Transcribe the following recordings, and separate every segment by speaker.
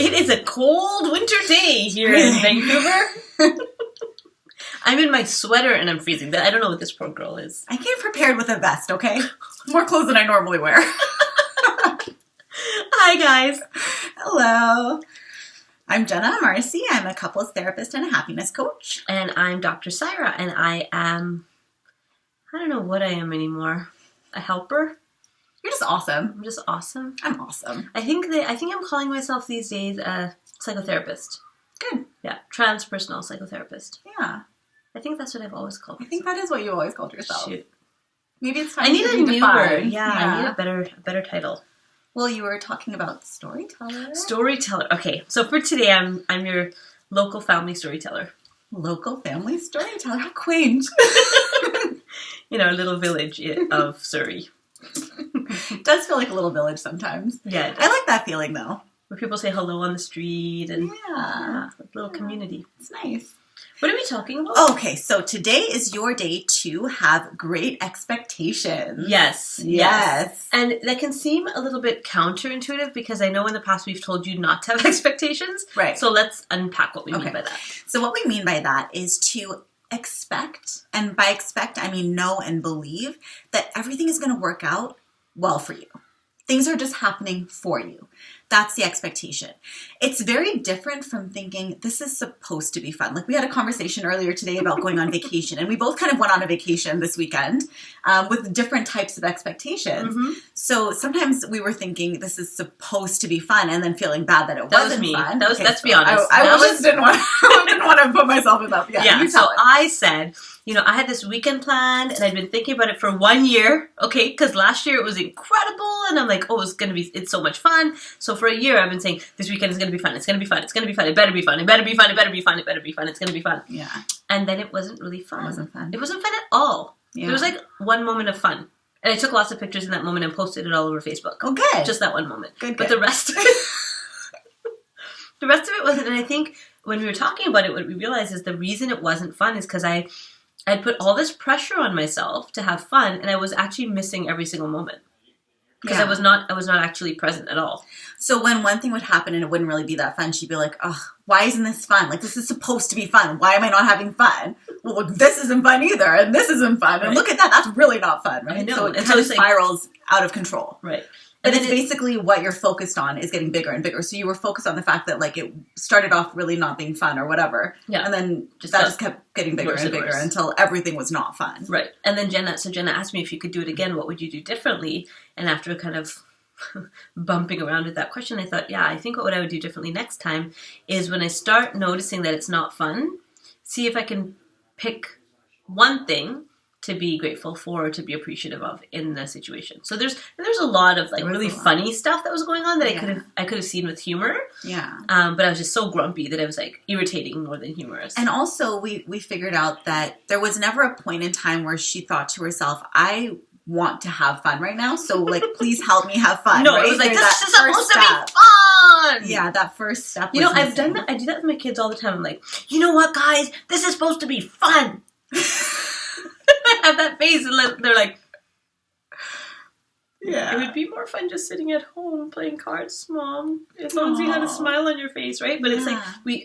Speaker 1: It is a cold winter day here in Vancouver. I'm in my sweater and I'm freezing. I don't know what this poor girl is.
Speaker 2: I came prepared with a vest, okay? More clothes than I normally wear.
Speaker 1: Hi, guys.
Speaker 2: Hello. I'm Jena Marcy. I'm a couples therapist and a happiness coach.
Speaker 1: And I'm Dr. Saira, and I don't know what I am anymore. A helper?
Speaker 2: You're just awesome.
Speaker 1: I'm just awesome.
Speaker 2: I'm awesome.
Speaker 1: I think I'm calling myself these days a psychotherapist.
Speaker 2: Good.
Speaker 1: Yeah, transpersonal psychotherapist.
Speaker 2: Yeah.
Speaker 1: I think that's what I've always called myself.
Speaker 2: I think that is what you always called yourself.
Speaker 1: Shoot.
Speaker 2: Maybe it's time
Speaker 1: I need
Speaker 2: to
Speaker 1: a new word.
Speaker 2: redefine.
Speaker 1: Yeah, I need a better title.
Speaker 2: Well, you were talking about storyteller.
Speaker 1: Storyteller. Okay, so for today, I'm your local family storyteller.
Speaker 2: Local family storyteller. How quaint.
Speaker 1: A little village of Surrey.
Speaker 2: It does feel like a little village sometimes.
Speaker 1: Yeah,
Speaker 2: I like that feeling though.
Speaker 1: Where people say hello on the street and
Speaker 2: yeah,
Speaker 1: a little community.
Speaker 2: It's nice.
Speaker 1: What are we talking about?
Speaker 2: Okay, so today is your day to have great expectations.
Speaker 1: Yes. And that can seem a little bit counterintuitive because I know in the past we've told you not to have expectations.
Speaker 2: Right.
Speaker 1: So let's unpack what we mean by that.
Speaker 2: So what we mean by that is to expect, and by expect I mean know and believe that everything is going to work out well for you. Things are just happening for you. That's the expectation. It's very different from thinking this is supposed to be fun. Like we had a conversation earlier today about going on vacation, and we both kind of went on a vacation this weekend with different types of expectations. Mm-hmm. So sometimes we were thinking this is supposed to be fun and then feeling bad that it wasn't fun.
Speaker 1: Let's be honest.
Speaker 2: I didn't want to put myself in that.
Speaker 1: Yeah, so I said, I had this weekend planned and I'd been thinking about it for 1 year, okay, because last year it was incredible and I'm like, it's so much fun. So for a year I've been saying, this weekend is going to be fun, it's going to be fun, it's going to be fun, it better be fun, it better be fun, it better be fun, it better be fun, it's going to be fun.
Speaker 2: Yeah.
Speaker 1: And then it wasn't really fun.
Speaker 2: It wasn't fun
Speaker 1: at all.
Speaker 2: Yeah.
Speaker 1: There was like one moment of fun. And I took lots of pictures in that moment and posted it all over Facebook.
Speaker 2: Oh, good.
Speaker 1: Just that one moment.
Speaker 2: Good.
Speaker 1: But the rest of it wasn't. And I think when we were talking about it, what we realized is the reason it wasn't fun is because I put all this pressure on myself to have fun, and I was actually missing every single moment. Because I was not actually present at all.
Speaker 2: So when one thing would happen and it wouldn't really be that fun, she'd be like, "Oh, why isn't this fun? Like this is supposed to be fun. Why am I not having fun? Well, look, this isn't fun either, and this isn't fun. And look at that. That's really not fun, right?
Speaker 1: I know.
Speaker 2: So it kind of spirals out of control,
Speaker 1: right?
Speaker 2: But it's basically what you're focused on is getting bigger and bigger. So you were focused on the fact that like it started off really not being fun or whatever.
Speaker 1: Yeah.
Speaker 2: And then just kept getting bigger and bigger until everything was not fun.
Speaker 1: Right. And then Jena asked me if you could do it again, what would you do differently? And after kind of bumping around with that question, I thought, I think what I would do differently next time is when I start noticing that it's not fun, see if I can pick one thing to be grateful for or to be appreciative of in the situation. So there's a lot of like really funny stuff that was going on that I could have seen with humor.
Speaker 2: Yeah.
Speaker 1: But I was just so grumpy that I was like irritating more than humorous.
Speaker 2: And also we figured out that there was never a point in time where she thought to herself, I want to have fun right now, so like please help me have fun.
Speaker 1: No,
Speaker 2: right?
Speaker 1: it was like, this is supposed to be fun.
Speaker 2: Yeah, that first step.
Speaker 1: I've done that. I do that with my kids all the time. I'm like, you know what, guys, this is supposed to be fun. I have that face, and they're like,
Speaker 2: yeah,
Speaker 1: it would be more fun just sitting at home playing cards, Mom, as long as you had a smile on your face, right? But it's like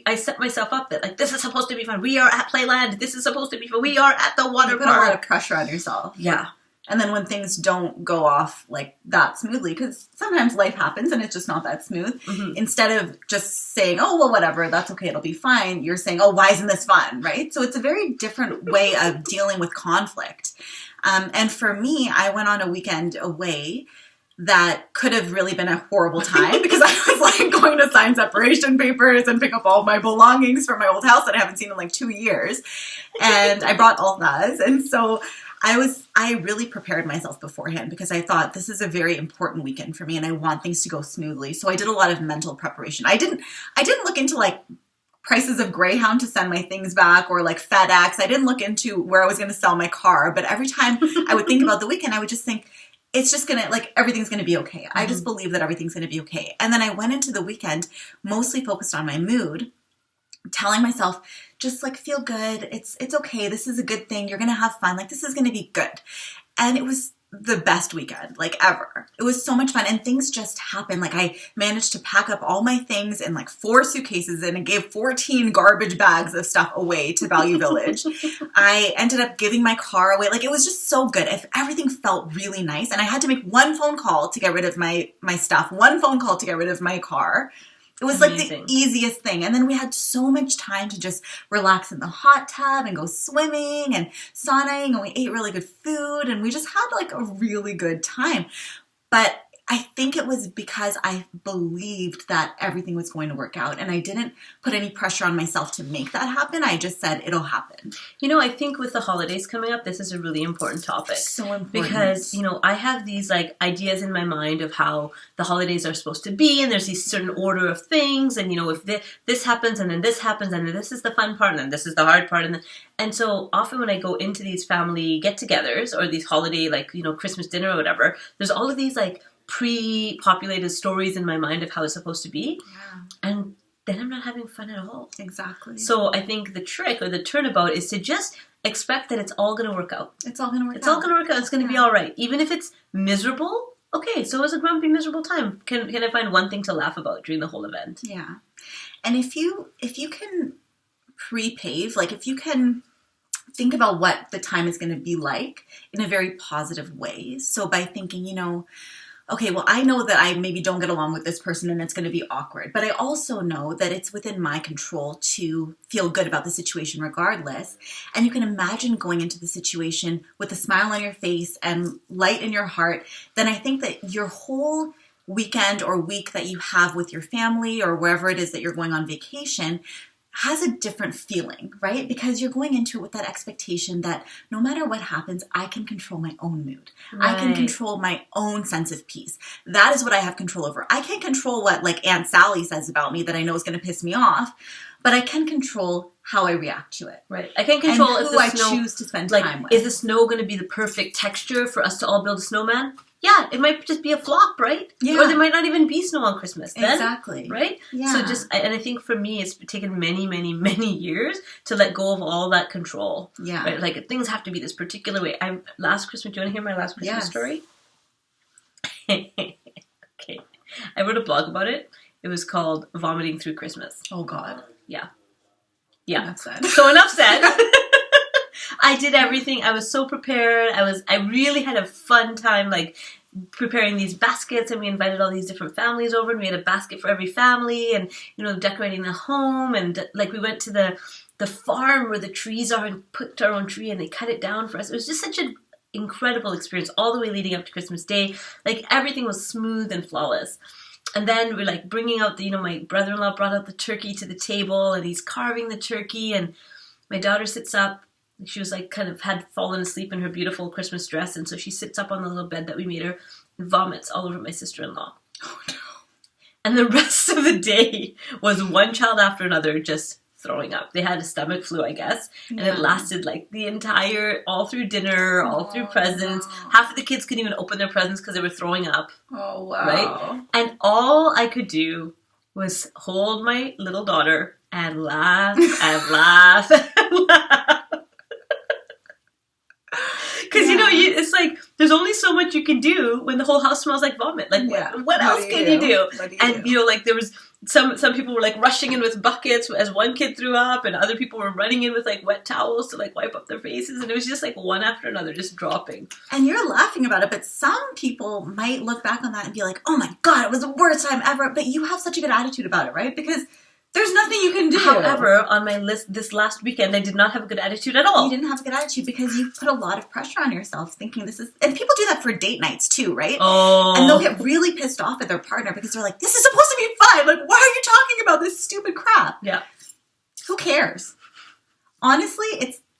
Speaker 1: I set myself up that like this is supposed to be fun. We are at Playland. This is supposed to be fun. We are at the water park.
Speaker 2: You put a lot of pressure on yourself.
Speaker 1: Yeah.
Speaker 2: And then when things don't go off like that smoothly, because sometimes life happens and it's just not that smooth, instead of just saying, oh, well, whatever, that's okay, it'll be fine, you're saying, oh, why isn't this fun, right? So it's a very different way of dealing with conflict. And for me, I went on a weekend away that could have really been a horrible time because I was like going to sign separation papers and pick up all my belongings from my old house that I haven't seen in like 2 years. And I brought all those. And so I really prepared myself beforehand because I thought this is a very important weekend for me and I want things to go smoothly. So I did a lot of mental preparation. I didn't look into like prices of Greyhound to send my things back or like FedEx. I didn't look into where I was going to sell my car. But every time I would think about the weekend, I would just think, it's just going to, like, everything's going to be okay. I just believe that everything's going to be okay. And then I went into the weekend mostly focused on my mood, telling myself, just like, feel good. It's okay. This is a good thing. You're going to have fun. Like, this is going to be good. And it was the best weekend, like, ever. It was so much fun, and things just happened. Like, I managed to pack up all my things in, like, 4 suitcases and gave 14 garbage bags of stuff away to Value Village. I ended up giving my car away. Like, it was just so good. Everything felt really nice, and I had to make one phone call to get rid of my stuff, one phone call to get rid of my car. It was
Speaker 1: Amazing.
Speaker 2: like the easiest thing. And then we had so much time to just relax in the hot tub and go swimming and saunaing, and we ate really good food, and we just had like a really good time. But I think it was because I believed that everything was going to work out, and I didn't put any pressure on myself to make that happen. I just said it'll happen.
Speaker 1: You know, I think with the holidays coming up, this is a really important topic.
Speaker 2: So important.
Speaker 1: Because, you know, I have these like ideas in my mind of how the holidays are supposed to be, and there's these certain order of things, and, you know, if this happens, and then this happens, and then this is the fun part, and then this is the hard part, and so often when I go into these family get-togethers, or these holiday, like, you know, Christmas dinner or whatever, there's all of these like pre-populated stories in my mind of how it's supposed to be.
Speaker 2: Yeah.
Speaker 1: And then I'm not having fun at all.
Speaker 2: Exactly.
Speaker 1: So I think the trick or the turnabout is to just expect that it's all going to work out.
Speaker 2: It's all going to work out.
Speaker 1: It's all going to work out. It's going to be all right. Even if it's miserable, okay, so it was a grumpy, miserable time. Can I find one thing to laugh about during the whole event?
Speaker 2: Yeah. And if you can pre-pave, like if you can think about what the time is going to be like in a very positive way. So by thinking, you know, okay, well, I know that I maybe don't get along with this person and it's going to be awkward, but I also know that it's within my control to feel good about the situation regardless. And you can imagine going into the situation with a smile on your face and light in your heart. Then I think that your whole weekend or week that you have with your family or wherever it is that you're going on vacation has a different feeling, right? Because you're going into it with that expectation that no matter what happens, I can control my own mood. Right. I can control my own sense of peace. That is what I have control over. I can't control what like Aunt Sally says about me that I know is going to piss me off, but I can control how I react to it.
Speaker 1: Right. I can control
Speaker 2: and who I choose to spend time with.
Speaker 1: Is the snow going to be the perfect texture for us to all build a snowman? Yeah, it might just be a flop, right? Yeah. Or there might not even be snow on Christmas then.
Speaker 2: Exactly.
Speaker 1: Right?
Speaker 2: Yeah.
Speaker 1: So and I think for me, it's taken many, many, many years to let go of all that control.
Speaker 2: Yeah.
Speaker 1: Right? Like, things have to be this particular way. Last Christmas, do you want to hear my last Christmas story? Okay. I wrote a blog about it. It was called Vomiting Through Christmas.
Speaker 2: Oh, God.
Speaker 1: Yeah. Yeah.
Speaker 2: Enough said.
Speaker 1: So enough said. I did everything. I was so prepared. I really had a fun time, like, preparing these baskets, and we invited all these different families over, and we had a basket for every family, and, you know, decorating the home, and like we went to the farm where the trees are and picked our own tree, and they cut it down for us. It was just such an incredible experience all the way leading up to Christmas Day. Like, everything was smooth and flawless. And then we're like bringing out my brother-in-law brought out the turkey to the table, and he's carving the turkey, and my daughter sits up. She was like kind of had fallen asleep in her beautiful Christmas dress, and so she sits up on the little bed that we made her and vomits all over my sister-in-law. Oh no. And the rest of the day was one child after another just throwing up. They had a stomach flu, I guess, and it lasted like the entire, all through dinner, all through presents.
Speaker 2: Wow.
Speaker 1: Half of the kids couldn't even open their presents because they were throwing up.
Speaker 2: Oh, wow.
Speaker 1: Right? And all I could do was hold my little daughter and laugh and laugh and laugh. Because, you know, it's like, there's only so much you can do when the whole house smells like vomit. Like, what else can you do? And, you know, like, there was, some people were, like, rushing in with buckets as one kid threw up, and other people were running in with, like, wet towels to, like, wipe up their faces, and it was just, like, one after another, just dropping.
Speaker 2: And you're laughing about it, but some people might look back on that and be like, oh my God, it was the worst time ever, but you have such a good attitude about it, right? Because there's nothing you can do.
Speaker 1: However, on my list this last weekend, I did not have a good attitude at all.
Speaker 2: You didn't have a good attitude because you put a lot of pressure on yourself thinking this is... And people do that for date nights too, right?
Speaker 1: Oh.
Speaker 2: And they'll get really pissed off at their partner because they're like, this is supposed to be fun. Like, why are you talking about this stupid crap?
Speaker 1: Yeah.
Speaker 2: Who cares? Honestly,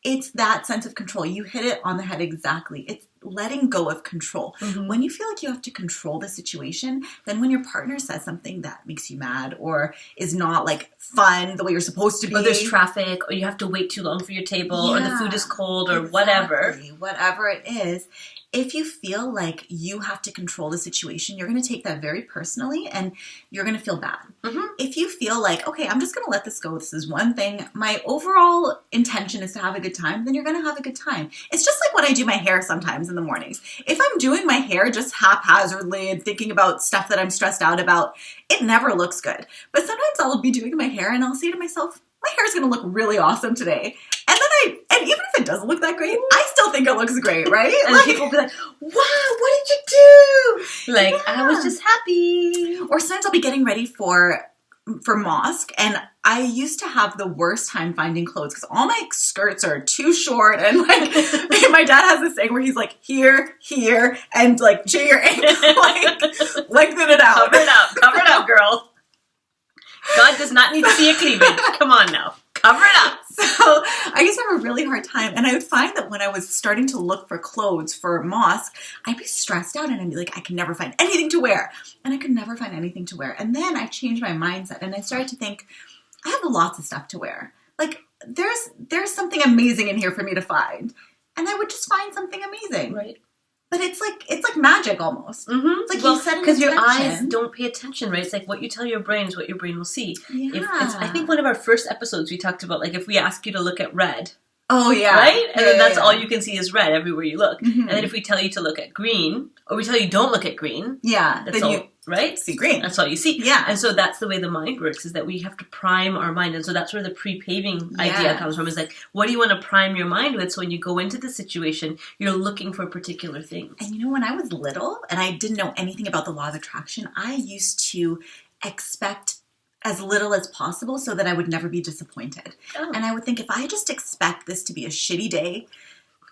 Speaker 2: it's that sense of control. You hit it on the head exactly. It's letting go of control. Mm-hmm. When you feel like you have to control the situation, then when your partner says something that makes you mad or is not like fun the way you're supposed to be.
Speaker 1: Or there's traffic, or you have to wait too long for your table, or the food is cold, or whatever.
Speaker 2: Whatever it is. If you feel like you have to control the situation, you're going to take that very personally and you're going to feel bad. Mm-hmm. If you feel like, okay, I'm just going to let this go. This is one thing. My overall intention is to have a good time. Then you're going to have a good time. It's just like when I do my hair sometimes in the mornings. If I'm doing my hair just haphazardly and thinking about stuff that I'm stressed out about, it never looks good. But sometimes I'll be doing my hair and I'll say to myself, my hair's going to look really awesome today. And even if it doesn't look that great, I still think it looks great, right?
Speaker 1: And people will be like, wow, what did you do? Like, I was just happy.
Speaker 2: Or sometimes I'll be getting ready for mosque, and I used to have the worst time finding clothes because all my skirts are too short, and like my dad has this thing where he's like here, and like to your ankle, like lengthen it out.
Speaker 1: Cover it up, girl. God does not need to see a cleavage. Come on now. Cover it up.
Speaker 2: So I used to have a really hard time. And I would find that when I was starting to look for clothes for mosque, I'd be stressed out and I'd be like, I can never find anything to wear. And I could never find anything to wear. And then I changed my mindset and I started to think, I have lots of stuff to wear. Like there's something amazing in here for me to find. And I would just find something amazing.
Speaker 1: Right.
Speaker 2: But it's like magic almost.
Speaker 1: Mm-hmm.
Speaker 2: It's like you set an
Speaker 1: because your
Speaker 2: intention.
Speaker 1: eyes don't pay attention, right? It's like what you tell your brain is what your brain will see.
Speaker 2: Yeah.
Speaker 1: I think one of our first episodes we talked about, like, if we ask you to look at red.
Speaker 2: Oh, yeah.
Speaker 1: Right? And then that's
Speaker 2: yeah.
Speaker 1: all you can see is red everywhere you look.
Speaker 2: Mm-hmm.
Speaker 1: And then if we tell you to look at green, or we tell you don't look at green,
Speaker 2: yeah,
Speaker 1: that's
Speaker 2: then
Speaker 1: all,
Speaker 2: you
Speaker 1: right?
Speaker 2: see green.
Speaker 1: That's all you see.
Speaker 2: Yeah.
Speaker 1: And so that's the way the mind works, is that we have to prime our mind. And so that's where the pre-paving idea comes from. Is like, what do you want to prime your mind with? So when you go into the situation, you're looking for particular things.
Speaker 2: And you know, when I was little and I didn't know anything about the law of attraction, I used to expect as little as possible so that I would never be disappointed.
Speaker 1: Oh.
Speaker 2: And I would think, if I just expect this to be a shitty day,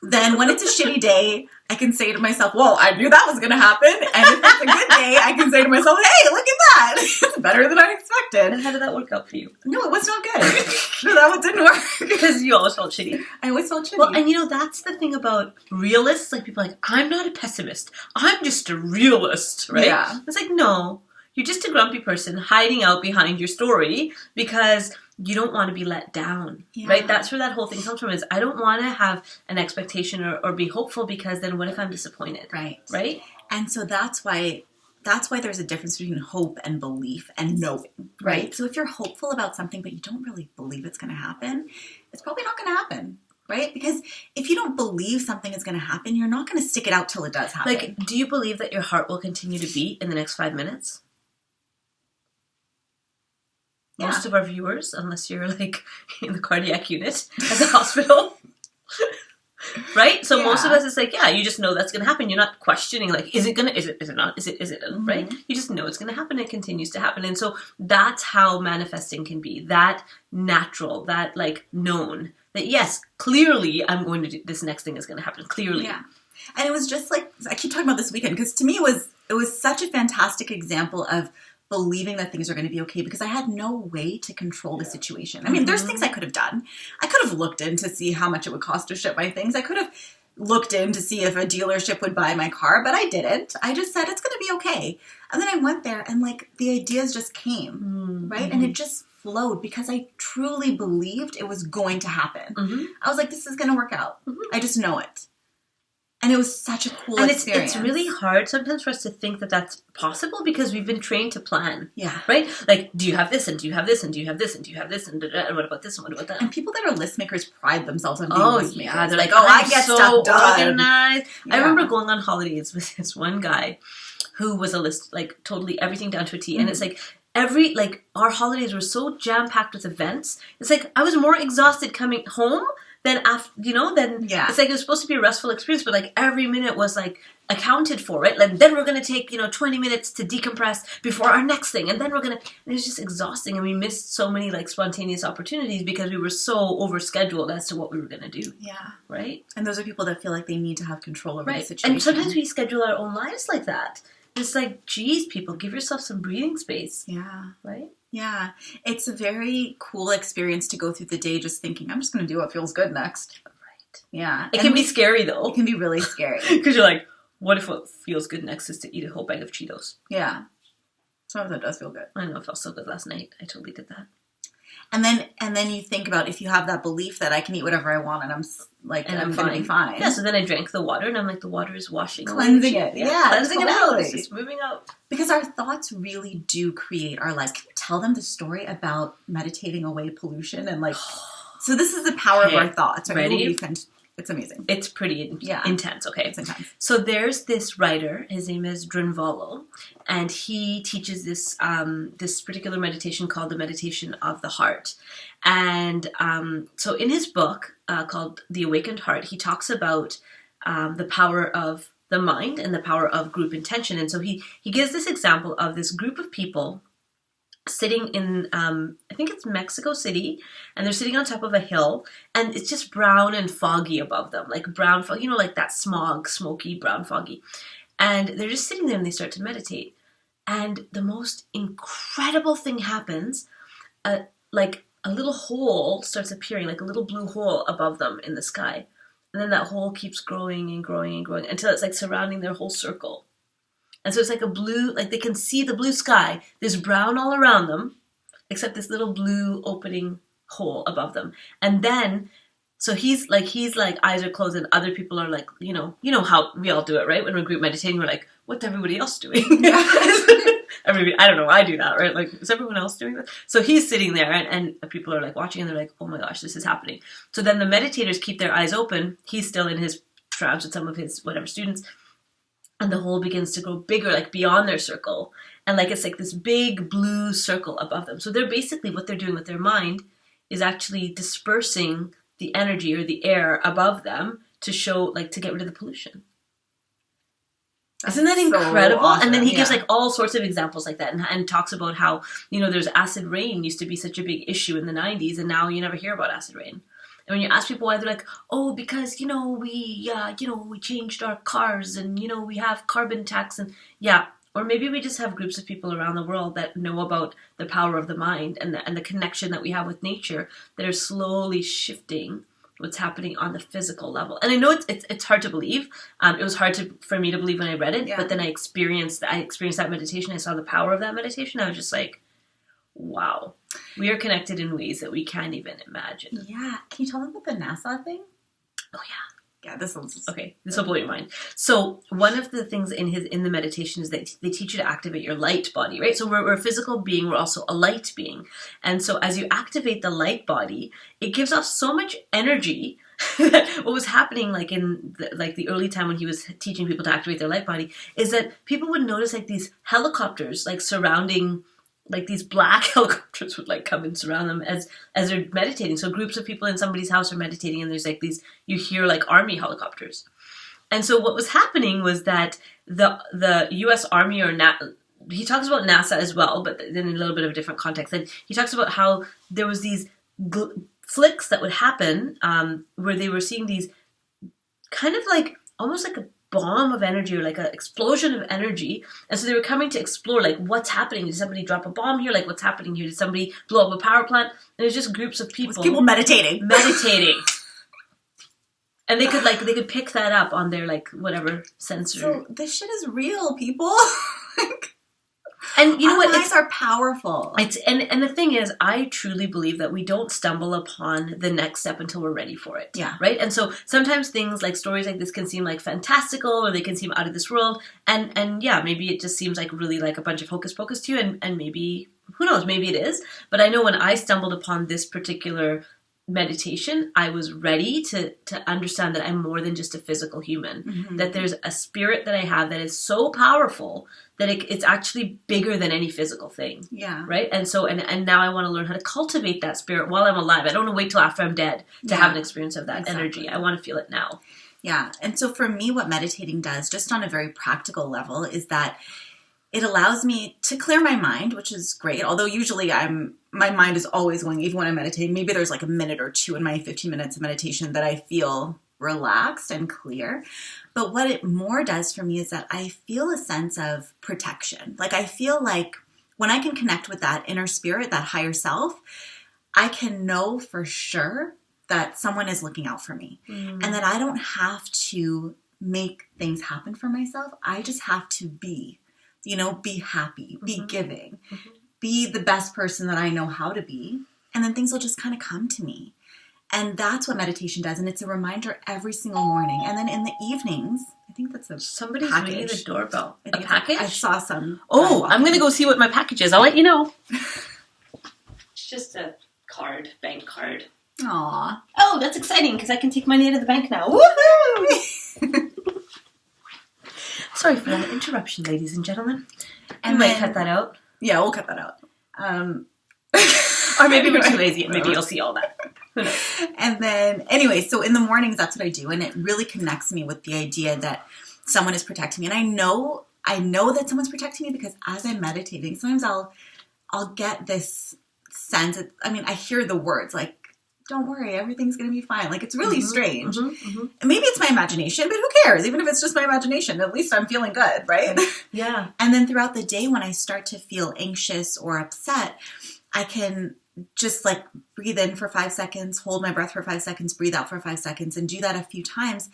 Speaker 2: then when it's a shitty day, I can say to myself, well, I knew that was going to happen. And if it's a good day, I can say to myself, hey, look at that. It's better than I expected.
Speaker 1: And how did that work out for you?
Speaker 2: No, it was not good. No, that one didn't work.
Speaker 1: Because you always felt shitty.
Speaker 2: I always felt shitty.
Speaker 1: Well, and you know, that's the thing about realists. Like, people are like, I'm not a pessimist. I'm just a realist, right?
Speaker 2: Yeah.
Speaker 1: It's like, no. You're just a grumpy person hiding out behind your story because you don't want to be let down, right? That's where that whole thing comes from, is I don't want to have an expectation or be hopeful, because then what if I'm disappointed? Right?
Speaker 2: And so that's why there's a difference between hope and belief and knowing, right? So if you're hopeful about something but you don't really believe it's going to happen, it's probably not going to happen. Right? Because if you don't believe something is going to happen, you're not going to stick it out till it does happen.
Speaker 1: Like, do you believe that your heart will continue to beat in the next 5 minutes?
Speaker 2: Yeah.
Speaker 1: Most of our viewers, unless you're like in the cardiac unit at the hospital, right? So most of us, it's like, yeah, you just know that's going to happen. You're not questioning, like, is it not, is it,
Speaker 2: Mm-hmm.
Speaker 1: right? You just know it's going to happen. It continues to happen. And so that's how manifesting can be, that natural, that like known, that yes, clearly I'm going to do, this next thing is going to happen. Clearly.
Speaker 2: Yeah. And it was just like, I keep talking about this weekend because to me it was such a fantastic example of believing that things are going to be okay, because I had no way to control the situation. I mean, there's things I could have done. I could have looked in to see how much it would cost to ship my things. I could have looked in to see if a dealership would buy my car, but I didn't. I just said, it's going to be okay. And then I went there and like the ideas just came, right? And it just flowed because I truly believed it was going to happen. I was like, this is going to work out. I just know it. And it was such a cool experience.
Speaker 1: It's really hard sometimes for us to think that that's possible because we've been trained to plan.
Speaker 2: Yeah.
Speaker 1: Right? Like, do you have this, and do you have this, and do you have this, and do you have this, and what about this, and what about that?
Speaker 2: And people that are list makers pride themselves on being list makers.
Speaker 1: Yeah, they're like,
Speaker 2: I get
Speaker 1: so
Speaker 2: stuff done.
Speaker 1: organized.
Speaker 2: Yeah.
Speaker 1: I remember going on holidays with this one guy who was a list, like, totally everything down to a T. And it's like, our holidays were so jam-packed with events. It's like, I was more exhausted coming home then after, it's like it was supposed to be a restful experience, but like every minute was like accounted for, right? Like then we're going to take, 20 minutes to decompress before our next thing. And then and it was just exhausting. And we missed so many like spontaneous opportunities because we were so overscheduled as to what we were going to do.
Speaker 2: Yeah.
Speaker 1: Right?
Speaker 2: And those are people that feel like they need to have control over the situation.
Speaker 1: And sometimes we schedule our own lives like that. It's like, geez, people, give yourself some breathing space.
Speaker 2: Yeah.
Speaker 1: Right?
Speaker 2: Yeah. It's a very cool experience to go through the day just thinking, I'm just going to do what feels good next. Right. Yeah.
Speaker 1: It can be scary, though.
Speaker 2: It can be really scary.
Speaker 1: Because you're like, what if what feels good next is to eat a whole bag of Cheetos?
Speaker 2: Yeah. Sometimes that does feel good.
Speaker 1: I know, it felt so good last night. I totally did that.
Speaker 2: And then you think about if you have that belief that I can eat whatever I want and I'm going to be fine.
Speaker 1: Yeah, so then I drank the water and I'm like, the water is washing
Speaker 2: cleansing it. Yeah,
Speaker 1: cleansing it out. It's just moving out.
Speaker 2: Because our thoughts really do create our lives. Can you tell them the story about meditating away pollution and like, so this is the power of our thoughts. Right?
Speaker 1: Ready?
Speaker 2: It's amazing.
Speaker 1: It's pretty intense. Okay.
Speaker 2: It's intense.
Speaker 1: So there's this writer, his name is Drinvalo, and he teaches this this particular meditation called the meditation of the heart. And so in his book called The Awakened Heart, he talks about the power of the mind and the power of group intention. And so he gives this example of this group of people sitting in, I think it's Mexico City, and they're sitting on top of a hill, and it's just brown and foggy above them, like brown fog, like that smog, smoky, brown foggy. And they're just sitting there and they start to meditate. And the most incredible thing happens, like a little hole starts appearing, like a little blue hole above them in the sky. And then that hole keeps growing and growing and growing until it's like surrounding their whole circle. And so it's like a blue, like they can see the blue sky. There's brown all around them, except this little blue opening hole above them. And then, so he's like eyes are closed, and other people are like, you know how we all do it, right? When we're group meditating, we're like, what's everybody else doing? Or maybe, I don't know, I do that, right? Like, is everyone else doing that? So he's sitting there, and people are like watching, and they're like, oh my gosh, this is happening. So then the meditators keep their eyes open. He's still in his trance with some of his whatever students. And the hole begins to grow bigger, like beyond their circle. And like it's like this big blue circle above them. So they're basically, what they're doing with their mind is actually dispersing the energy or the air above them to show, like, to get rid of the pollution. Isn't that incredible? So awesome. And then he gives like all sorts of examples like that, and talks about how, there's acid rain used to be such a big issue in the 90s, and now you never hear about acid rain. And when you ask people why, they're like, oh, because, we changed our cars, and, we have carbon tax, and or maybe we just have groups of people around the world that know about the power of the mind and the connection that we have with nature that are slowly shifting what's happening on the physical level. And I know it's hard to believe. It was hard for me to believe when I read it, but then I experienced that meditation. I saw the power of that meditation. I was just like, wow, we are connected in ways that we can't even imagine.
Speaker 2: Yeah. Can you tell them about the NASA thing?
Speaker 1: Oh, yeah.
Speaker 2: Yeah, this will
Speaker 1: blow your mind. So one of the things in the meditation is that they teach you to activate your light body, right? So we're a physical being, we're also a light being. And so as you activate the light body, it gives off so much energy. What was happening like in the early time when he was teaching people to activate their light body is that people would notice like these helicopters like surrounding, like these black helicopters would like come and surround them as they're meditating. So groups of people in somebody's house are meditating, and there's like these, you hear like army helicopters. And so what was happening was that the U.S. Army he talks about NASA as well, but in a little bit of a different context. And he talks about how there was these flicks that would happen where they were seeing these kind of like, almost like a bomb of energy or like an explosion of energy. And so they were coming to explore like what's happening. Did somebody drop a bomb here? Like what's happening here? Did somebody blow up a power plant? And it was just groups of people.
Speaker 2: People meditating.
Speaker 1: And they could pick that up on their like whatever sensor.
Speaker 2: So this shit is real, people.
Speaker 1: And you know what?
Speaker 2: Eyes are powerful.
Speaker 1: And the thing is, I truly believe that we don't stumble upon the next step until we're ready for it.
Speaker 2: Yeah.
Speaker 1: Right? And so sometimes things like stories like this can seem like fantastical, or they can seem out of this world. And yeah, maybe it just seems like really like a bunch of hocus pocus to you, and maybe, who knows, maybe it is. But I know when I stumbled upon this particular meditation, I was ready to understand that I'm more than just a physical human. Mm-hmm. That there's a spirit that I have that is so powerful that it's actually bigger than any physical thing.
Speaker 2: Yeah.
Speaker 1: Right? And so, and now I want to learn how to cultivate that spirit while I'm alive. I don't want to wait till after I'm dead to have an experience of that energy. I want to feel it now.
Speaker 2: Yeah. And so for me, what meditating does, just on a very practical level, is that it allows me to clear my mind, which is great. Although usually my mind is always going, even when I'm meditating. Maybe there's like a minute or two in my 15 minutes of meditation that I feel relaxed and clear. But what it more does for me is that I feel a sense of protection. Like I feel like when I can connect with that inner spirit, that higher self, I can know for sure that someone is looking out for me. And that I don't have to make things happen for myself. I just have to be happy, be giving, be the best person that I know how to be. And then things will just kind of come to me. And that's what meditation does. And it's a reminder every single morning. And then in the evenings, I think that's
Speaker 1: somebody's
Speaker 2: package.
Speaker 1: Ringing the doorbell. A package?
Speaker 2: I saw some.
Speaker 1: Oh, I'm going to go see what my package is. I'll let you know. It's just a bank card.
Speaker 2: Aw.
Speaker 1: Oh, that's exciting because I can take money out of the bank now. Woohoo! Sorry for that interruption, ladies and gentlemen. And we might cut that out.
Speaker 2: Yeah, we'll cut that out.
Speaker 1: Or maybe we're too lazy and maybe you'll see all that. Who knows?
Speaker 2: And then, anyway, so in the mornings, that's what I do. And it really connects me with the idea that someone is protecting me. And I know that someone's protecting me because as I'm meditating, sometimes I'll get this sense of, I hear the words like, don't worry, everything's going to be fine. Like, it's really strange. And maybe it's my imagination, but who cares? Even if it's just my imagination, at least I'm feeling good, right?
Speaker 1: Yeah.
Speaker 2: And then throughout the day, when I start to feel anxious or upset, I can just like breathe in for 5 seconds, hold my breath for 5 seconds, breathe out for 5 seconds, and do that a few times.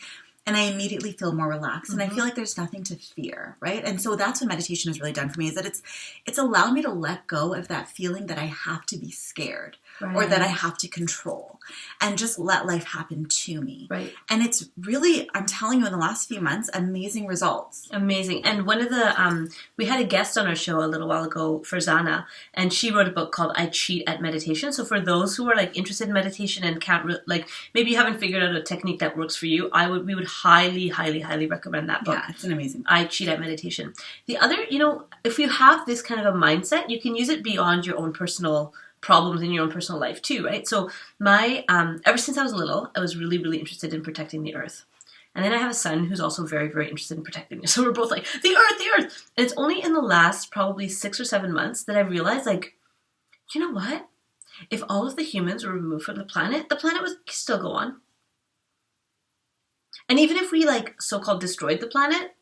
Speaker 2: And I immediately feel more relaxed. And I feel like there's nothing to fear, right? And so that's what meditation has really done for me, is that it's allowed me to let go of that feeling that I have to be scared or that I have to control and just let life happen to me.
Speaker 1: Right.
Speaker 2: And it's really, I'm telling you, in the last few months, amazing results.
Speaker 1: Amazing. And one of the, we had a guest on our show a little while ago for Jena, and she wrote a book called I Cheat at Meditation. So for those who are like interested in meditation and can't, maybe you haven't figured out a technique that works for you, we would highly, highly, highly recommend that book.
Speaker 2: Yeah, it's an amazing book.
Speaker 1: I Cheat at Meditation. The other, if you have this kind of a mindset, you can use it beyond your own personal problems in your own personal life too, right? So my, ever since I was little, I was really, really interested in protecting the earth. And then I have a son who's also very, very interested in protecting it. So we're both like, the earth. And it's only in the last probably 6 or 7 months that I realized, like, you know what? If all of the humans were removed from the planet would still go on. And even if we like so-called destroyed the planet,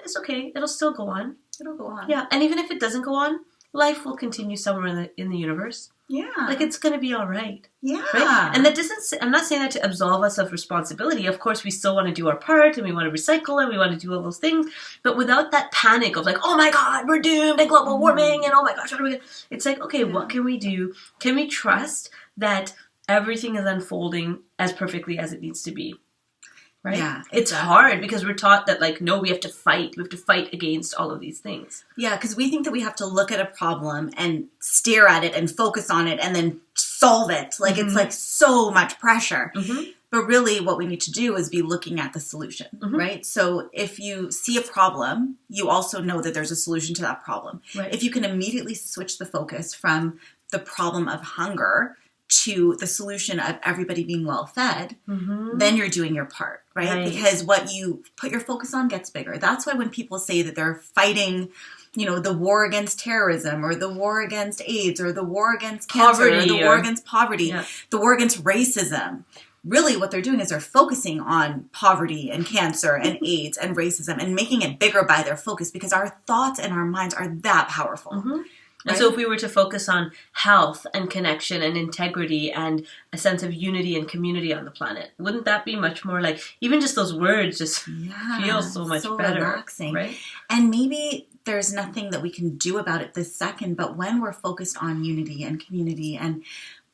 Speaker 1: it's okay. It'll still go on.
Speaker 2: It'll go on.
Speaker 1: Yeah. And even if it doesn't go on, life will continue somewhere in the universe.
Speaker 2: Yeah.
Speaker 1: Like, it's going to be all right.
Speaker 2: Yeah.
Speaker 1: Right? And that I'm not saying that to absolve us of responsibility. Of course, we still want to do our part and we want to recycle and we want to do all those things. But without that panic of like, oh my God, we're doomed and global warming and oh my gosh, what are we going to... It's like, okay, what can we do? Can we trust that everything is unfolding as perfectly as it needs to be? Right?
Speaker 2: Yeah,
Speaker 1: it's hard because we're taught that, like, no, we have to fight. We have to fight against all of these things.
Speaker 2: Yeah, because we think that we have to look at a problem and stare at it and focus on it and then solve it. Like, it's like so much pressure. But really what we need to do is be looking at the solution, right? So if you see a problem, you also know that there's a solution to that problem.
Speaker 1: Right.
Speaker 2: If you can immediately switch the focus from the problem of hunger to the solution of everybody being well fed, then you're doing your part, right? Because what you put your focus on gets bigger. That's why when people say that they're fighting, the war against terrorism or the war against AIDS or the war against cancer or the war against poverty, the war against racism, really what they're doing is they're focusing on poverty and cancer and AIDS and racism and making it bigger by their focus because our thoughts and our minds are that powerful.
Speaker 1: And so if we were to focus on health and connection and integrity and a sense of unity and community on the planet, wouldn't that be much more like, even just those words just feel so much better.
Speaker 2: Relaxing.
Speaker 1: Right?
Speaker 2: And maybe there's nothing that we can do about it this second, but when we're focused on unity and community and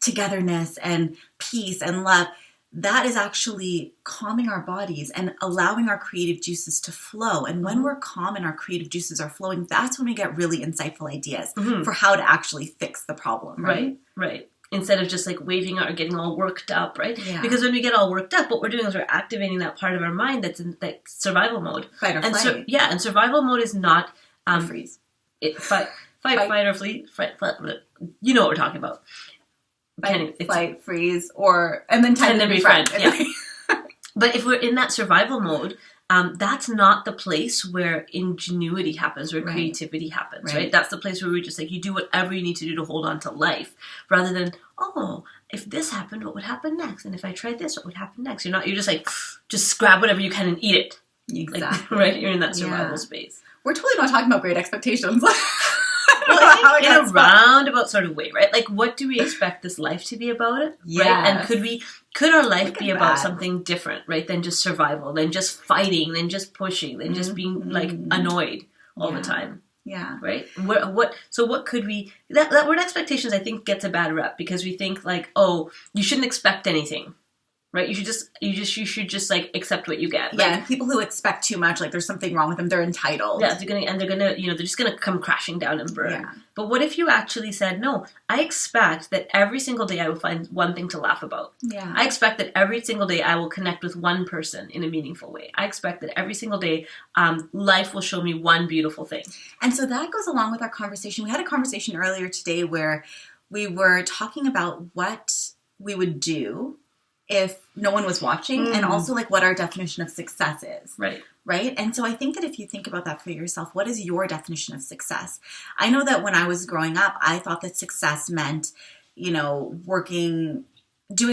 Speaker 2: togetherness and peace and love, that is actually calming our bodies and allowing our creative juices to flow. And when we're calm and our creative juices are flowing, that's when we get really insightful ideas for how to actually fix the problem.
Speaker 1: Right. Instead of just like waving out or getting all worked up, right?
Speaker 2: Yeah.
Speaker 1: Because when we get all worked up, what we're doing is we're activating that part of our mind that's in like survival mode.
Speaker 2: Fight or flight.
Speaker 1: And survival mode is not...
Speaker 2: freeze.
Speaker 1: Fight or flee. You know what we're talking about.
Speaker 2: Fight, freeze, and then time to be friend.
Speaker 1: Yeah. But if we're in that survival mode, that's not the place where ingenuity happens, where creativity happens, right? That's the place where we're just like, you do whatever you need to do to hold on to life, rather than, oh, if this happened, what would happen next? And if I tried this, what would happen next? You're just like, just grab whatever you can and eat it.
Speaker 2: Exactly.
Speaker 1: Right? You're in that survival space.
Speaker 2: We're totally not talking about great expectations.
Speaker 1: Well, I think in a roundabout sort of way, right? Like, what do we expect this life to be about?
Speaker 2: Yes.
Speaker 1: Right? And could our life be about something different, right? Than just survival, than just fighting, than just pushing, than just being like annoyed all the time.
Speaker 2: Yeah.
Speaker 1: Right? What could we... That word expectations, I think, gets a bad rep because we think like, oh, you shouldn't expect anything. right? You should just like accept what you get.
Speaker 2: Yeah, and people who expect too much, like there's something wrong with them, they're entitled.
Speaker 1: Yeah, they're just gonna come crashing down and burn.
Speaker 2: Yeah.
Speaker 1: But what if you actually said, no, I expect that every single day I will find one thing to laugh about.
Speaker 2: Yeah.
Speaker 1: I expect that every single day I will connect with one person in a meaningful way. I expect that every single day life will show me one beautiful thing.
Speaker 2: And so that goes along with our conversation. We had a conversation earlier today where we were talking about what we would do if no one was watching, and also like what our definition of success is. Right? And so I think that if you think about that for yourself, what is your definition of success? I know that when I was growing up, I thought that success meant, doing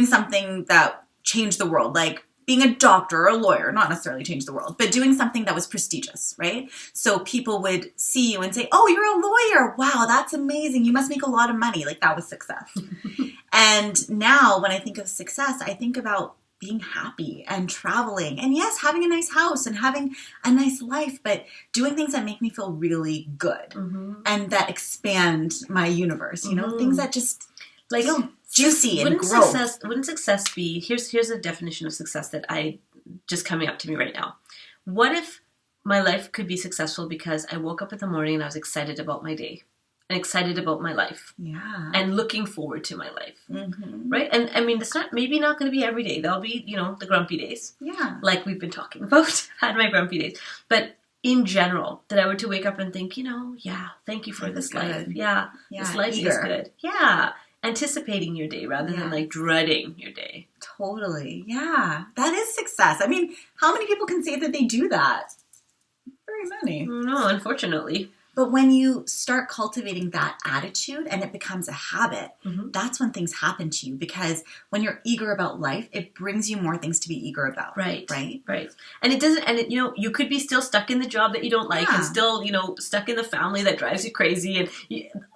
Speaker 2: something that changed the world, like being a doctor or a lawyer, not necessarily change the world, but doing something that was prestigious, right? So people would see you and say, oh, you're a lawyer. Wow, that's amazing. You must make a lot of money. Like that was success. And now when I think of success, I think about being happy and traveling and yes, having a nice house and having a nice life, but doing things that make me feel really good and that expand my universe, things that just like feel juicy and gross.
Speaker 1: Wouldn't success be, here's a definition of success that I just coming up to me right now. What if my life could be successful because I woke up in the morning and I was excited about my day and excited about my life and looking forward to my life, right? And I mean, it's maybe not going to be every day. There'll be, the grumpy days, like we've been talking about. Had my grumpy days, but in general, that I were to wake up and think, thank you for this life. This life is good. Anticipating your day rather than like dreading your day.
Speaker 2: Totally. Yeah. That is success. I mean, how many people can say that they do that? Very many.
Speaker 1: No, unfortunately.
Speaker 2: But when you start cultivating that attitude and it becomes a habit, that's when things happen to you. Because when you're eager about life, it brings you more things to be eager about.
Speaker 1: Right. And it doesn't, you could be still stuck in the job that you don't like and still, stuck in the family that drives you crazy. And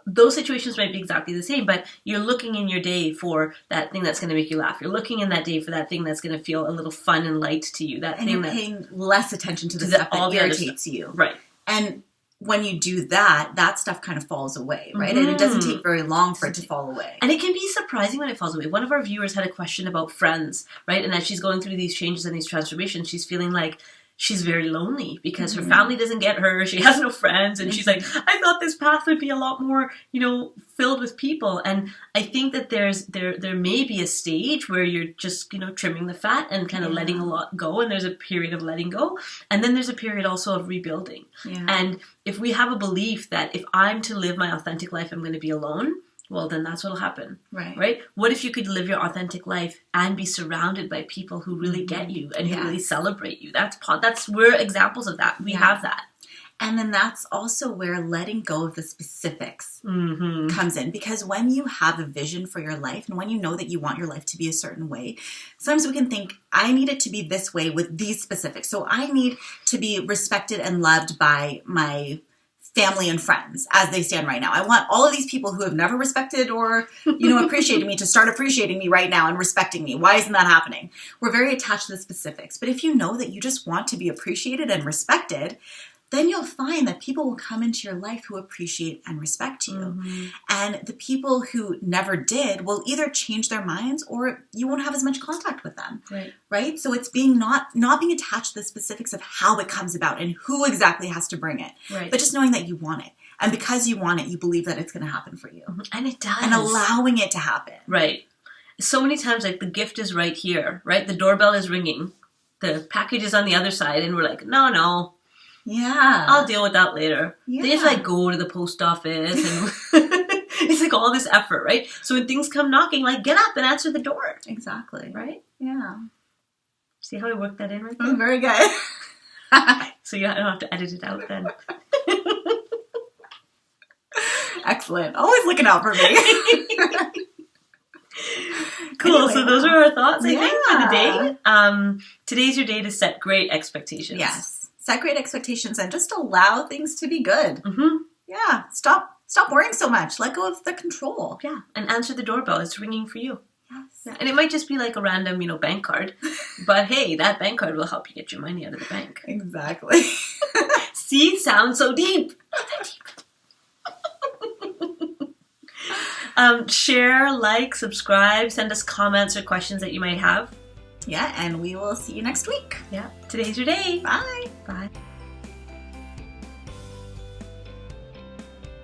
Speaker 1: those situations might be exactly the same, but you're looking in your day for that thing that's going to make you laugh. You're looking in that day for that thing that's going to feel a little fun and light to you. That
Speaker 2: and
Speaker 1: thing
Speaker 2: you're paying less attention to the stuff that irritates you.
Speaker 1: Right.
Speaker 2: And when you do that, that stuff kind of falls away, right? And it doesn't take very long for it to fall away.
Speaker 1: And it can be surprising when it falls away. One of our viewers had a question about friends, right? And as she's going through these changes and these transformations, she's feeling like she's very lonely because her family doesn't get her. She has no friends. And she's like, I thought this path would be a lot more, filled with people. And I think that there may be a stage where you're just, trimming the fat and kind of letting a lot go. And there's a period of letting go. And then there's a period also of rebuilding. Yeah. And if we have a belief that if I'm to live my authentic life, I'm going to be alone, well, then that's what'll happen. Right? What if you could live your authentic life and be surrounded by people who really get you and who really celebrate you? We're examples of that. We have that.
Speaker 2: And then that's also where letting go of the specifics comes in. Because when you have a vision for your life and when you know that you want your life to be a certain way, sometimes we can think, I need it to be this way with these specifics. So I need to be respected and loved by my family and friends as they stand right now. I want all of these people who have never respected or, appreciated me to start appreciating me right now and respecting me. Why isn't that happening? We're very attached to the specifics. But if you know that you just want to be appreciated and respected, then you'll find that people will come into your life who appreciate and respect you. And the people who never did will either change their minds or you won't have as much contact with them. Right? So it's being not being attached to the specifics of how it comes about and who exactly has to bring it. But just knowing that you want it. And because you want it, you believe that it's going to happen for you.
Speaker 1: And it does.
Speaker 2: And allowing it to happen.
Speaker 1: Right. So many times, like, the gift is right here, right? The doorbell is ringing. The package is on the other side. And we're like, no.
Speaker 2: Yeah.
Speaker 1: I'll deal with that later. Yeah. Then you have to go to the post office and it's like all this effort, right? So when things come knocking, like get up and answer the door.
Speaker 2: Exactly.
Speaker 1: Right?
Speaker 2: Yeah.
Speaker 1: See how I worked that in right there?
Speaker 2: Very good.
Speaker 1: So you don't have to edit it out then.
Speaker 2: Excellent. Always looking out for me.
Speaker 1: Cool. Anyway, so those are our thoughts, I think, for the day. Today's your day to set great expectations.
Speaker 2: Yes. Set great expectations and just allow things to be good. Yeah. Stop worrying so much. Let go of the control.
Speaker 1: Yeah. And answer the doorbell. It's ringing for you.
Speaker 2: Yes.
Speaker 1: Yeah. And it might just be like a random, bank card. But hey, that bank card will help you get your money out of the bank.
Speaker 2: Exactly.
Speaker 1: See? Sounds so deep. Share, like, subscribe, send us comments or questions that you might have.
Speaker 2: Yeah, and we will see you next week.
Speaker 1: Yeah. Today's your day.
Speaker 2: Bye.
Speaker 1: Bye.